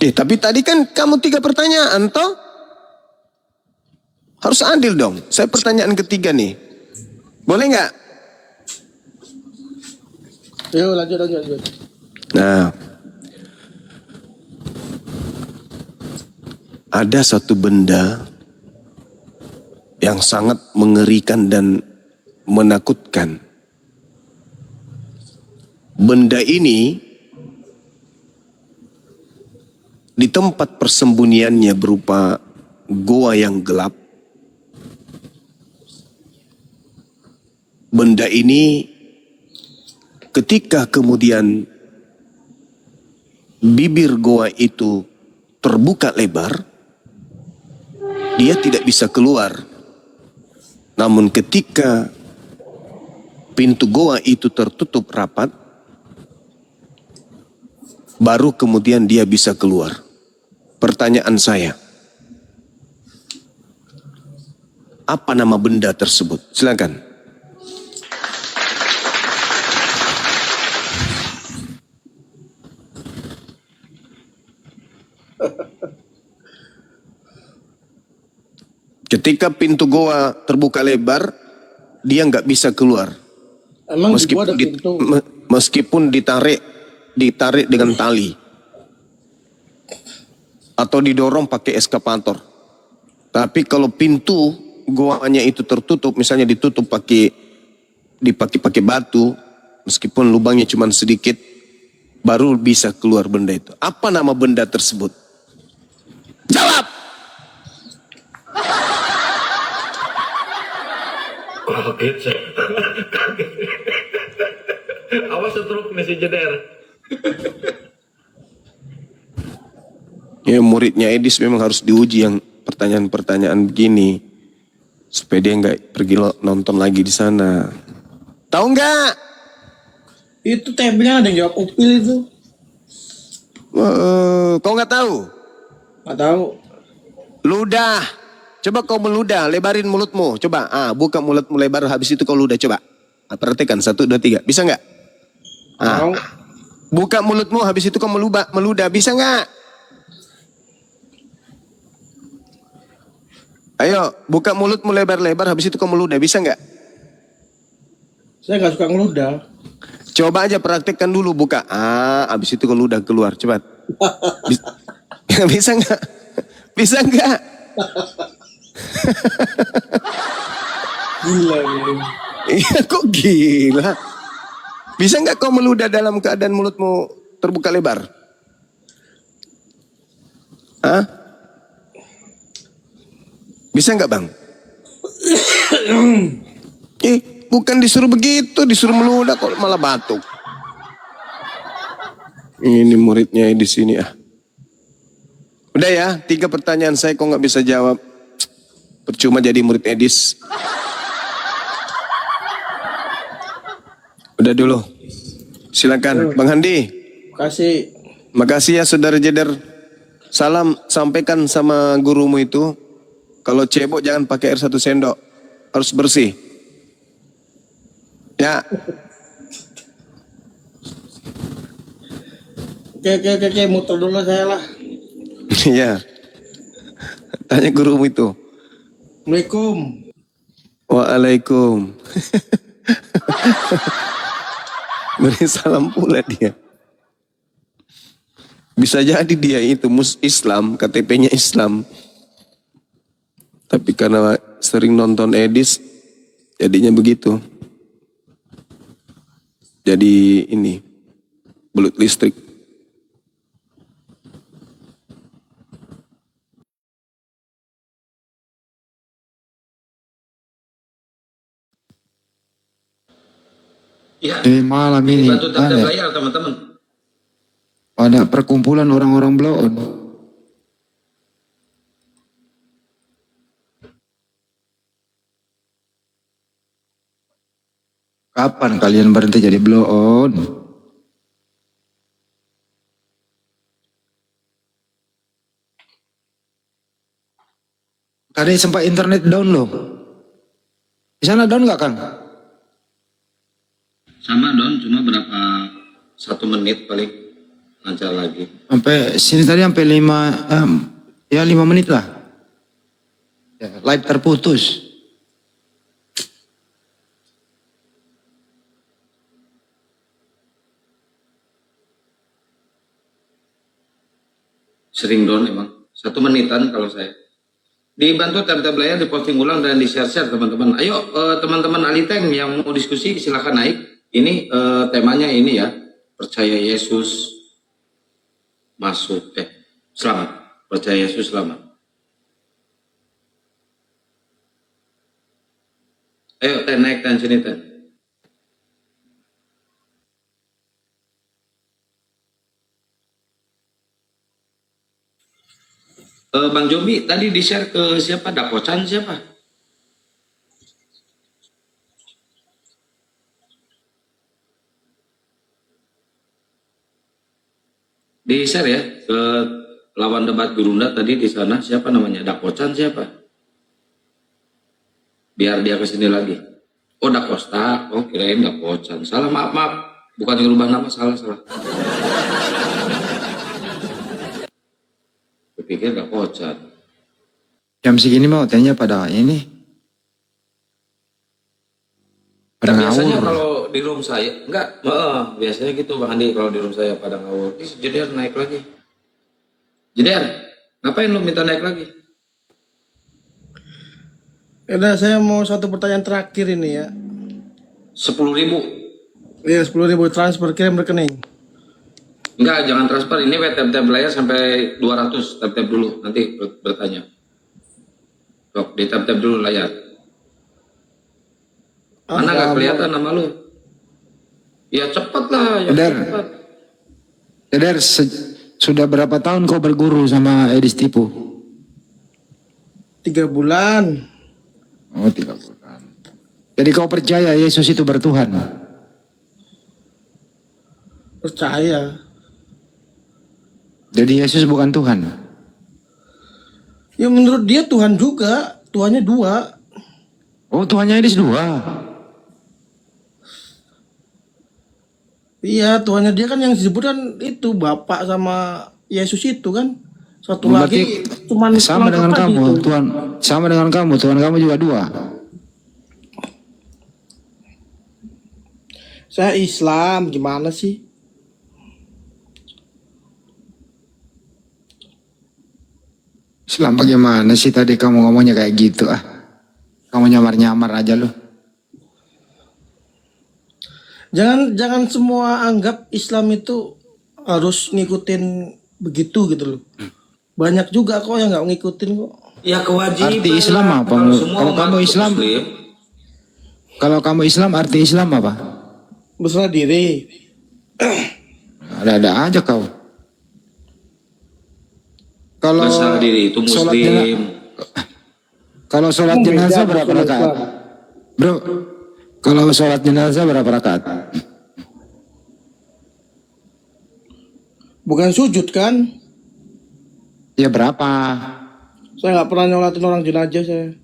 Tapi tadi kan kamu 3 pertanyaan toh? Harus adil dong. Saya pertanyaan ketiga nih. Boleh nggak? Yuk lanjut. Nah. Ada satu benda yang sangat mengerikan dan menakutkan. Benda ini di tempat persembunyiannya berupa goa yang gelap. Benda ini ketika kemudian bibir goa itu terbuka lebar, dia tidak bisa keluar. Namun ketika pintu goa itu tertutup rapat, baru kemudian dia bisa keluar. Pertanyaan saya, apa nama benda tersebut? Silakan. Ketika pintu goa terbuka lebar, dia nggak bisa keluar. Emang di gua ada pintu. Meskipun ditarik dengan tali atau didorong pakai eskavator. Tapi kalau pintu goanya itu tertutup, misalnya ditutup pakai batu, meskipun lubangnya cuma sedikit, baru bisa keluar benda itu. Apa nama benda tersebut? Jawab. Kaget saya. Awas setruk nih si Jeder. Ya muridnya Edis memang harus diuji yang pertanyaan-pertanyaan begini. Supaya dia nggak pergi nonton lagi di sana. Tahu nggak? Itu tabnya ada yang jawab Upil itu. Kau nggak tahu? Nggak tahu. Ludah. Coba kau meludah, lebarin mulutmu. Coba, buka mulutmu lebar, habis itu kau ludah. Coba, perhatikan, 1, 2, 3. Bisa nggak? Mau. Buka mulutmu, habis itu kau meludah. Bisa nggak? Ayo, buka mulutmu lebar-lebar, habis itu kau meludah. Bisa nggak? Saya nggak suka ngeludah. Coba aja praktekkan dulu, buka. Habis itu kau ludah keluar, cepat. Bisa nggak? Bisa nggak? Gila. Iya, kok gila? Bisa nggak kau meludah dalam keadaan mulutmu terbuka lebar? Bisa nggak, Bang? Bukan disuruh begitu, disuruh meludah kok malah batuk. Ini muridnya di sini Udah ya, 3 pertanyaan saya kok nggak bisa jawab. Percuma jadi murid Edis. Udah dulu. Silakan, Bang Handi. Kasih. Makasih ya Saudara Jeder. Salam sampaikan sama gurumu itu. Kalau cebok jangan pakai air 1 sendok. Harus bersih. Ya, Oke, muter dulu saya lah. iya. Tanya gurumu itu. Assalamualaikum. Waalaikum. Beri salam pula dia. Bisa jadi dia itu Islam, KTP-nya Islam. Tapi karena sering nonton Edis, jadinya begitu. Jadi ini, belut listrik. Ya, Di malam ini bantu tanda ada, layar teman-teman. ada perkumpulan orang-orang blow on. Kapan kalian berhenti jadi blow on? Tadi sempat internet down loh. Di sana down nggak Kang? Sama Don, cuma berapa 1 menit paling lancar lagi. Sampai sini tadi sampai 5 menit lah. Ya, live terputus. Sering Don emang. 1 menitan kalau saya. Dibantu tab-tab layar, diposting ulang dan di-share-share teman-teman. Ayo teman-teman Aliteng yang mau diskusi silakan naik. Ini temanya ini ya. Percaya Yesus masuk. Selamat. Percaya Yesus selamat. Ayo Ten naik Ten sini Ten. Bang Jobi tadi di-share ke siapa? Dakocan siapa? Di-share ya ke lawan debat Gurunda tadi di sana siapa namanya? Dakocan siapa? Biar dia ke sini lagi. Oh Dakosta, oh kirain Dakocan. Salah maaf. Bukan yang rubah nama, salah. Kupikir Dakocan. Jam segini mau tanya pada ini. Pada Biasanya ngawur. kalau di room saya, enggak, biasanya gitu Bang Andi kalau di room saya pada ngawur. Ih, Jeder naik lagi. Jeder, ngapain lu minta naik lagi? Udah, saya mau satu pertanyaan terakhir ini ya. 10.000. Iya, 10.000 transfer kirim rekening. Enggak, jangan transfer. Ini tab layar sampai 200. Tab dulu, nanti bertanya. Sok, di tab dulu layar. Mana nggak kelihatan nama lu? Ya cepet lah, ya Jeder. cepet. Jeder, sudah berapa tahun kau berguru sama Edis Tipu? 3 bulan. Oh 3 bulan. Jadi kau percaya Yesus itu bertuhan? Percaya. Jadi Yesus bukan Tuhan? Ya menurut dia Tuhan juga. Tuhannya 2. Oh Tuhannya Edis 2. Iya, Tuhannya dia kan yang disebut kan itu Bapak sama Yesus itu kan. Satu Berarti lagi cuman sama dengan pelengkap kamu, gitu. Tuhan. Sama dengan kamu, Tuhan kamu juga 2. Saya Islam, gimana sih? Islam bagaimana sih tadi kamu ngomongnya kayak gitu ah? Kamu nyamar-nyamar aja loh. Jangan semua anggap Islam itu harus ngikutin begitu gitu loh. Banyak juga kok yang nggak ngikutin kok. Ya kewajiban. Arti Islam lah. apa? Semua Kalau umat kamu Islam, Muslim, kalau kamu Islam arti Islam apa? Berserah diri. Ada-ada aja kau. Kalau berserah diri itu sholat Muslim. kalau sholat Beda jenazah sama berapa sholat rakaat? Islam. Bro, kalau sholat jenazah berapa rakaat? Bukan sujud kan? Ya berapa? Saya nggak pernah nyolatin orang jenazah saya.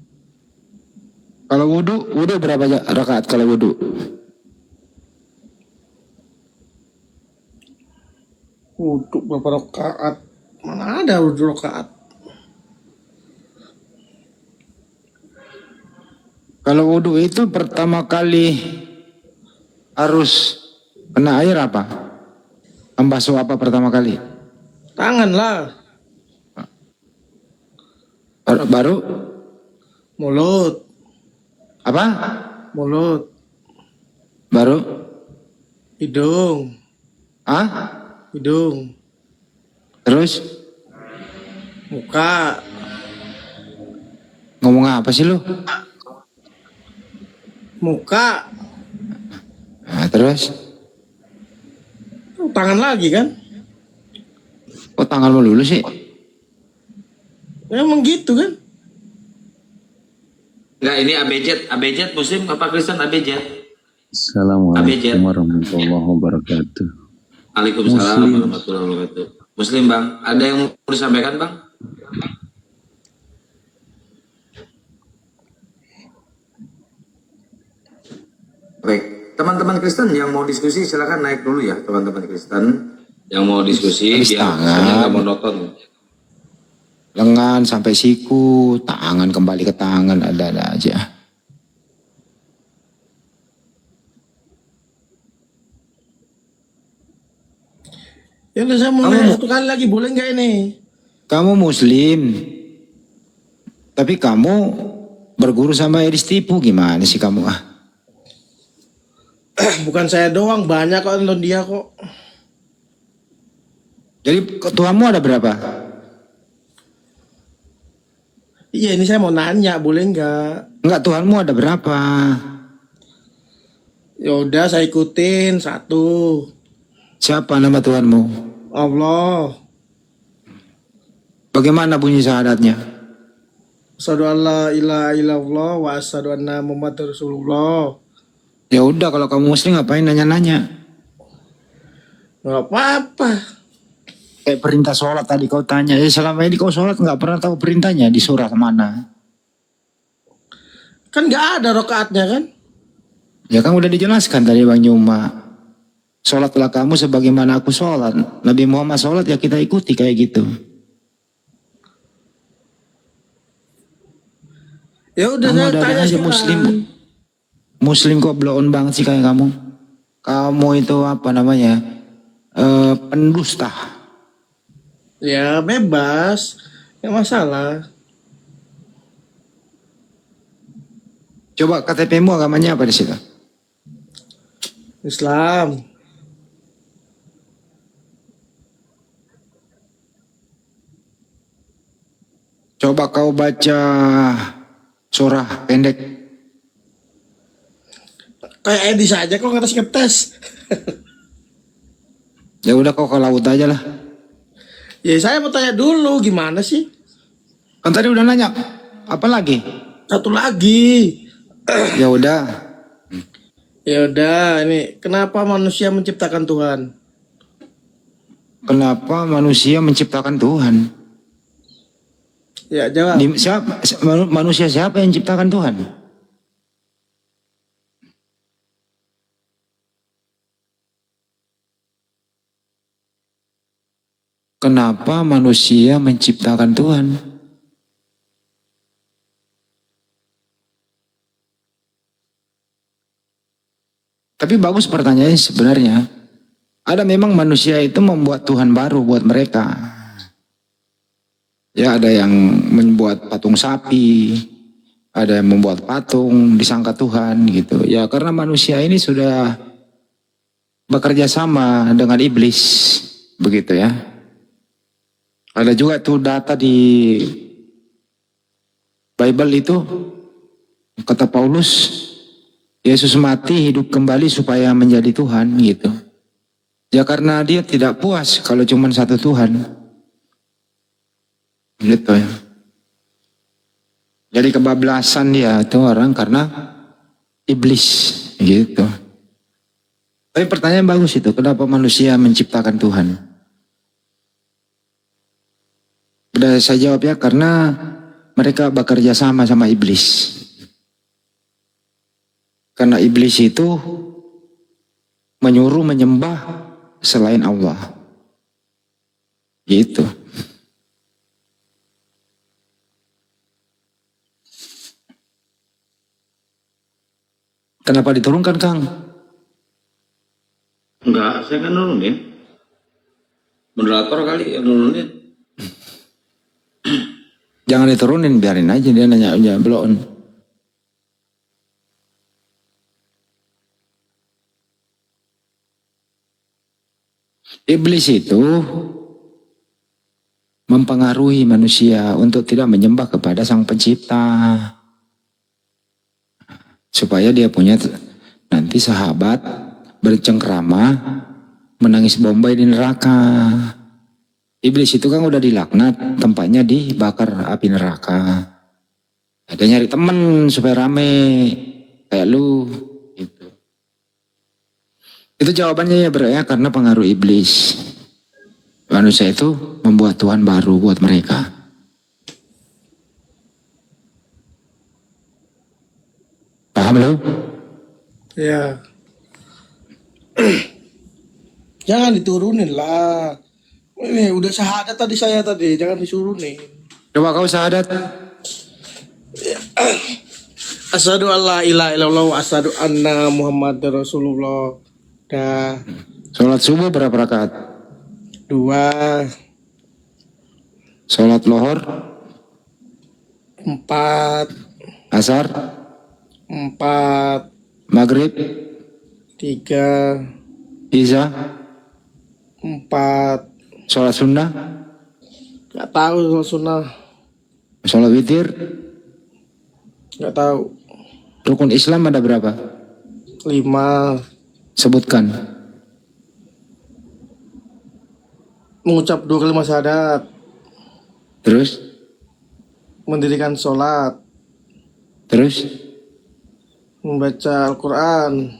Kalau wudhu berapa rakaat kalau wudhu? Wudhu berapa rakaat? Mana ada wudhu rakaat? Kalau wudhu itu pertama kali harus kena air apa? Membasuh apa pertama kali? Tangan lah. Baru Mulut. apa? Mulut. Baru Hidung. ah? Hidung. Terus Muka. ngomong apa sih lu? Muka. Nah, terus Tangan lagi kan? kok tangan melulu sih? Emang gitu kan? Enggak, ini abjad Muslim apa Kristen abjad? Assalamualaikum warahmatullahi wabarakatuh. Waalaikumsalam Muslim. warahmatullahi wabarakatuh. Muslim bang, ada yang mau disampaikan bang? Baik, teman-teman Kristen yang mau diskusi silakan naik dulu ya, teman-teman Kristen yang mau diskusi Habis biar tangan. kesannya nggak monoton. Lengan sampai siku, tangan kembali ke tangan, ada aja. Ya udah saya mau nanya satu kali lagi, boleh nggak ini? Kamu muslim, tapi kamu berguru sama Edis Tipu, gimana sih kamu ah? Bukan saya doang, banyak kok nonton dia kok. Jadi Tuhanmu ada berapa? Iya, ini saya mau nanya, boleh nggak? Enggak, Tuhanmu ada berapa? Ya udah saya ikutin satu. Siapa nama Tuhanmu? Allah. Bagaimana bunyi syahadatnya? Asyhadu an la ilaha illallah wa asyhadu anna Muhammadar Rasulullah. Ya udah, kalau kamu muslim ngapain nanya-nanya? Nggak apa-apa. Kayak perintah sholat tadi kau tanya. Ya selama ini kau sholat nggak pernah tahu perintahnya di surah mana? Kan nggak ada rakaatnya kan? Ya kan udah dijelaskan tadi Bang Nyuma. Sholatlah kamu sebagaimana aku sholat. Nabi Muhammad sholat ya kita ikuti kayak gitu. Ya udah Kamu saya ada tanya aja sekarang. Muslim kok blow on banget sih kayak kamu. Kamu itu apa namanya? Pendusta. Ya bebas, nggak masalah. Coba KTP-mu agamanya apa di situ? Islam. Coba kau baca surah pendek. Kayak Edi saja kok ngetes-ngetes. Ya udah kau ke laut aja lah. Ya saya mau tanya dulu gimana sih? Kan tadi udah nanya. Apa lagi? Satu lagi. Ya udah. Ya udah, ini kenapa manusia menciptakan Tuhan? Kenapa manusia menciptakan Tuhan? Ya jawab. Manusia siapa yang menciptakan Tuhan? Kenapa manusia menciptakan Tuhan? Tapi bagus pertanyaannya sebenarnya. Ada memang manusia itu membuat Tuhan baru buat mereka. Ya ada yang membuat patung sapi, ada yang membuat patung disangka Tuhan gitu. Ya karena manusia ini sudah bekerja sama dengan iblis, begitu ya. Ada juga tuh data di Bible itu, kata Paulus, Yesus mati hidup kembali supaya menjadi Tuhan gitu. Ya karena dia tidak puas kalau cuma satu Tuhan. Gitu ya. Jadi kebablasan dia itu orang karena iblis gitu. Tapi pertanyaan bagus itu, kenapa manusia menciptakan Tuhan? Udah saya jawab ya, karena mereka bekerja sama iblis. Karena iblis itu menyuruh menyembah selain Allah. Gitu. Kenapa diturunkan, Kang? Enggak, saya kan nurunin. Moderator kali yang nurunin. Jangan diturunin, biarin aja dia nanya aja belum. Iblis itu mempengaruhi manusia untuk tidak menyembah kepada Sang Pencipta. Supaya dia punya nanti sahabat bercengkrama menangis bombay di neraka. Iblis itu kan udah dilaknat, tempatnya dibakar api neraka. Dia nyari temen supaya rame kayak lu gitu. Itu jawabannya ya bro ya, karena pengaruh iblis. Manusia itu membuat Tuhan baru buat mereka. Paham lo? Ya. Jangan diturunin lah. Ini udah syahadat tadi saya tadi, jangan disurunin. Coba kau syahadat. Asyhadu alla ilaha illallah wa asyhadu anna Muhammadar Rasulullah. Dah. Sholat subuh berapa rakaat? 2, Sholat lohor? 4, Asar? 4, Maghrib? 3, Isya? 4. Sholat sunnah? Nggak tahu sunnah. Sholat witir? Nggak tahu. Rukun Islam ada berapa? 5. Sebutkan. Mengucap 2 kalimat syahadat. Terus? Mendirikan sholat. Terus? Membaca Al-Quran.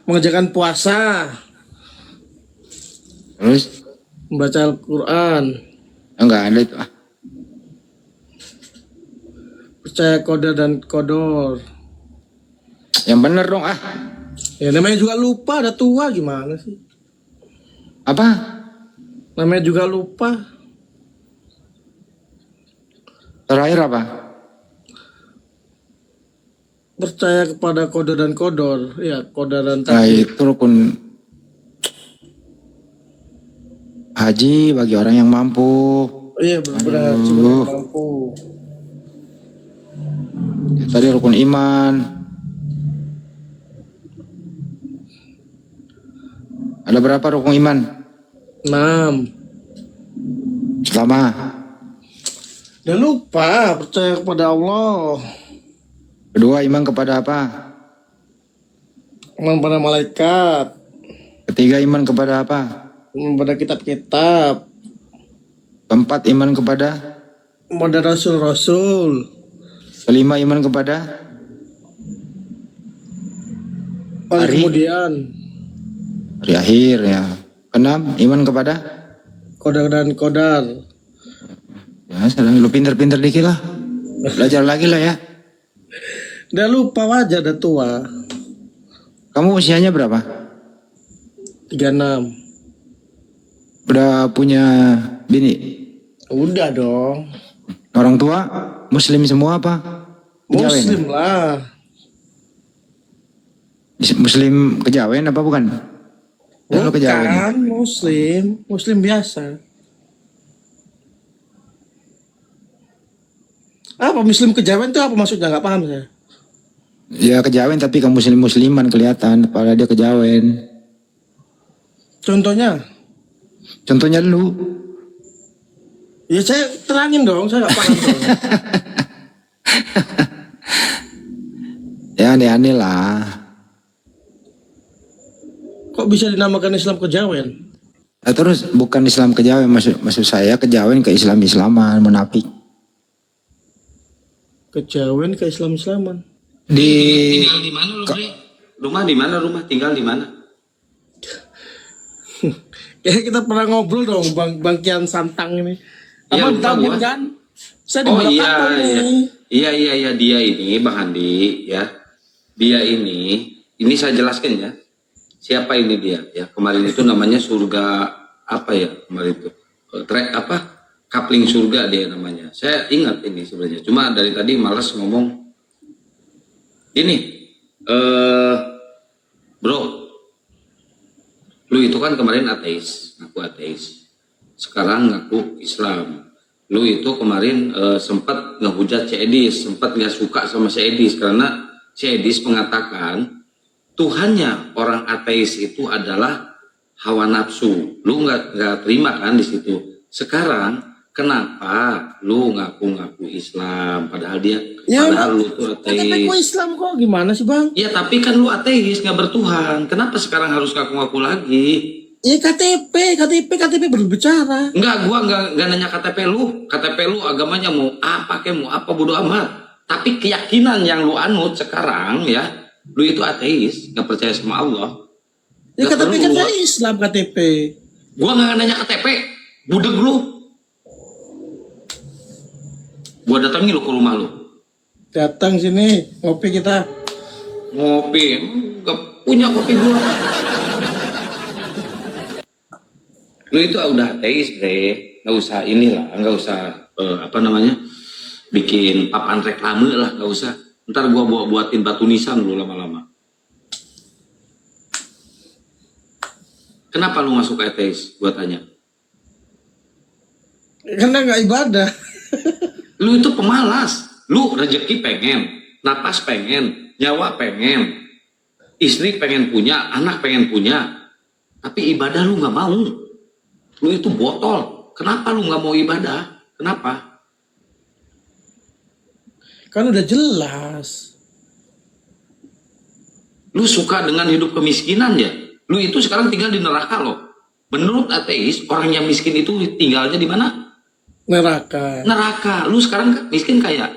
Mengerjakan puasa. Terus? Membaca Al-Quran. Enggak ada itu. Percaya qadar dan qadar. Yang bener dong Ya namanya juga lupa, ada tua gimana sih? Apa? Namanya juga lupa. Terakhir apa? Percaya kepada qadar dan qadar. Ya, qadar dan Nah takdir. itu rukun haji bagi orang yang mampu. Iya, benar-benar sebenarnya mampu. Tadi rukun iman. Ada berapa rukun iman? 6. Selama. Dan lupa percaya kepada Allah. Kedua, iman kepada apa? Iman pada malaikat. Ketiga, iman kepada apa? Iman pada kitab-kitab. Keempat, iman kepada? Pada rasul-rasul. Kelima, iman kepada? Hari? Kemudian Hari akhir ya. Keenam, iman kepada? qadar dan qadar. Ya, sedang lu pinter-pinter dikit lah. Belajar lagi lah ya. Udah lupa wajar, udah tua. Kamu usianya berapa? 36. Udah punya bini? Udah dong. Orang tua? Muslim semua apa? Kejawen? Muslim lah. Muslim kejawen apa bukan? Ya, lu kejawen. Bukan Muslim. Muslim biasa. Apa Muslim kejawen itu apa maksudnya? Gak paham saya. Ya kejawen tapi kamu musliman kelihatan. Padahal dia kejawen. Contohnya? Contohnya lu. Ya saya terangin dong, saya gak paham. Ya aneh-aneh lah. Kok bisa dinamakan Islam kejawen? Nah, terus bukan Islam kejawen, maksud saya kejawen ke Islam-Islaman, munafik. Kejawen ke Islam-Islaman. Tinggal di mana lu, Bre? Rumah di mana? Rumah tinggal di mana? Ya kita pernah ngobrol dong, Bang Kian Santang ini. Iya, Apa lupa tabur gua. kan? Saya di Oh Balap iya, Kantor iya. ini. Iya, dia ini Bang Andi ya. Dia ini saya jelaskan ya. Siapa ini dia ya. Kemarin itu namanya Surga apa ya kemarin itu track apa coupling surga dia namanya. Saya ingat ini sebenarnya, cuma dari tadi malas ngomong ini. Bro, lu itu kan kemarin ateis, ngaku ateis, sekarang ngaku Islam. Lu itu kemarin sempat ngehujat si Edis, sempat nggak suka sama si Edis karena si Edis mengatakan Tuhannya orang ateis itu adalah hawa nafsu. Lu nggak terima kan di situ. Sekarang kenapa lu ngaku-ngaku Islam padahal dia padahal lu tuh ateis. Tapi kok Islam kok gimana sih bang? Ya tapi kan lu ateis nggak bertuhan. Kenapa sekarang harus ngaku-ngaku lagi? Ya KTP berbicara. Enggak, gua enggak nanya KTP lu. KTP lu agamanya mau apa bodo amat. Tapi keyakinan yang lu anut sekarang ya, lu itu ateis, nggak percaya sama Allah. Ya Nggak KTP kan perlu. saya Islam KTP. Gua nggak nanya KTP, budeg lu. Gua datangin lu ke rumah lu. Datang sini ngopi kita. Ngopi, nggak punya kopi gua. Lu itu udah ateis, bre. Nggak usah inilah, nggak usah bikin papan reklame lah, nggak usah. Ntar gua buatin batu nisan lu lama-lama. Kenapa lu masuk ateis? Gua tanya. Karena nggak ibadah. Lu itu pemalas. Lu rezeki pengen, napas pengen, nyawa pengen, istri pengen punya, anak pengen punya, tapi ibadah lu nggak mau. Lu itu botol. Kenapa lu nggak mau ibadah? Kenapa? Kan udah jelas. Lu suka dengan hidup kemiskinan ya? Lu itu sekarang tinggal di neraka loh. Menurut ateis, orang yang miskin itu tinggalnya di mana? Neraka. Neraka. Lu sekarang miskin kaya?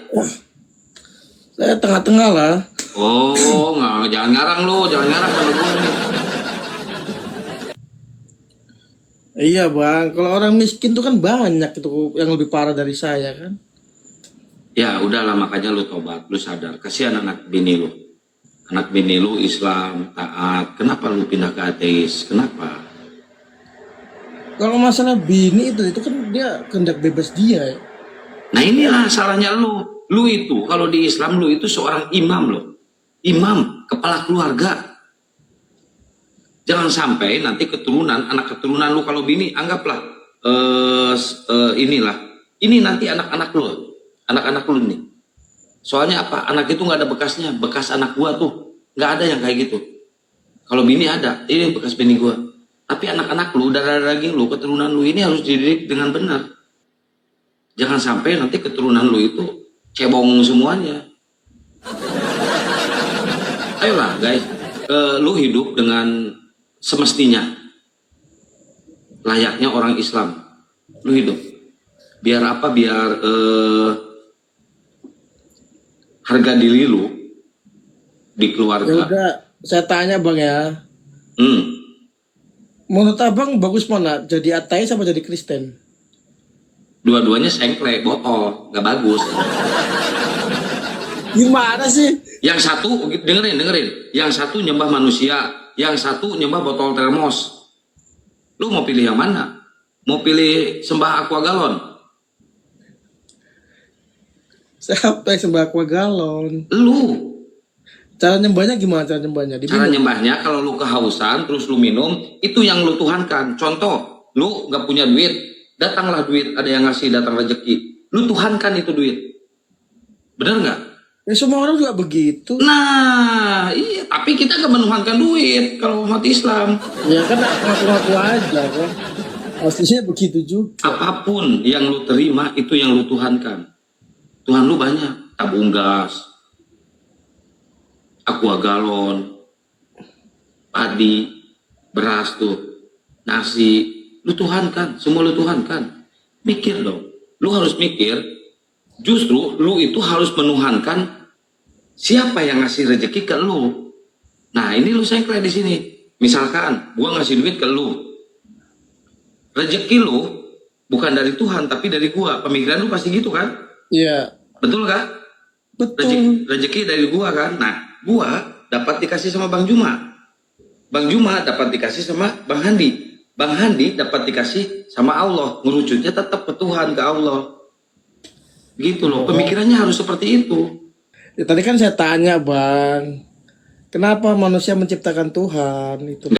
Saya tengah-tengah lah. Oh, nggak, jangan ngarang lu, jangan ngarang kalau gua nih. Iya bang, kalau orang miskin tuh kan banyak itu yang lebih parah dari saya kan. Ya udahlah, makanya lu tobat, lu sadar. Kasihan anak bini lu. Anak bini lu Islam, taat. Kenapa lu pindah ke ateis? Kenapa? Kalau masalah bini itu kan dia kehendak bebas dia ya. Nah inilah salahnya lu. Lu itu, kalau di Islam lu itu seorang imam loh. Imam, kepala keluarga. Jangan sampai nanti anak keturunan lu kalau bini, anggaplah inilah. Ini nanti anak-anak lu. Anak-anak lu nih. Soalnya apa? Anak itu nggak ada bekasnya. Bekas anak gua tuh. Nggak ada yang kayak gitu. Kalau bini ada. Ini bekas bini gua. Tapi anak-anak lu, darah daging lu, keturunan lu ini harus dididik dengan benar. Jangan sampai nanti keturunan lu itu cebong semuanya. Ayolah guys. Lu hidup dengan semestinya. Layaknya orang Islam. Lu hidup. Biar apa? Biar harga diri lu di Ya keluarga. udah, saya tanya bang ya. Menurut abang bagus mana? Jadi ateis apa jadi Kristen? Dua-duanya sengklek, botol, nggak bagus. Gimana sih? Yang satu, dengerin. Yang satu nyembah manusia, yang satu nyembah botol termos. Lu mau pilih yang mana? Mau pilih sembah aqua galon? Siapa yang sembah aqua galon? Lu. Cara nyembahnya gimana cara nyembahnya? Cara nyembahnya kalau lu kehausan terus lu minum, itu yang lu tuhankan. Contoh, lu nggak punya duit, datanglah duit, ada yang ngasih, datang rezeki. Lu tuhankan itu duit. Bener nggak? Ya semua orang juga begitu. Nah, iya. Tapi kita nggak menuhankan duit kalau umat Islam. Ya kan ngaku-ngaku aja kan. Aslinya begitu juga. Apapun yang lu terima, itu yang lu tuhankan. Tuhan lu banyak. Tabung gas, aqua galon, padi, beras tuh, nasi, lu tuhankan, semua lu tuhankan. Mikir dong, lu harus mikir, justru lu itu harus menuhankan siapa yang ngasih rezeki ke lu. Nah ini lu sengklek di sini. Misalkan, gua ngasih duit ke lu, rezeki lu bukan dari Tuhan tapi dari gua. Pemikiran lu pasti gitu kan? Iya. Betul kan? Betul. Rezeki dari gua kan. Nah, gua dapat dikasih sama Bang Juma. Bang Juma dapat dikasih sama Bang Handi. Bang Handi dapat dikasih sama Allah, ngerucutnya tetap ke Tuhan, ke Allah. Gitu loh, pemikirannya harus seperti itu. Ya, tadi kan saya tanya Bang, kenapa manusia menciptakan Tuhan itu?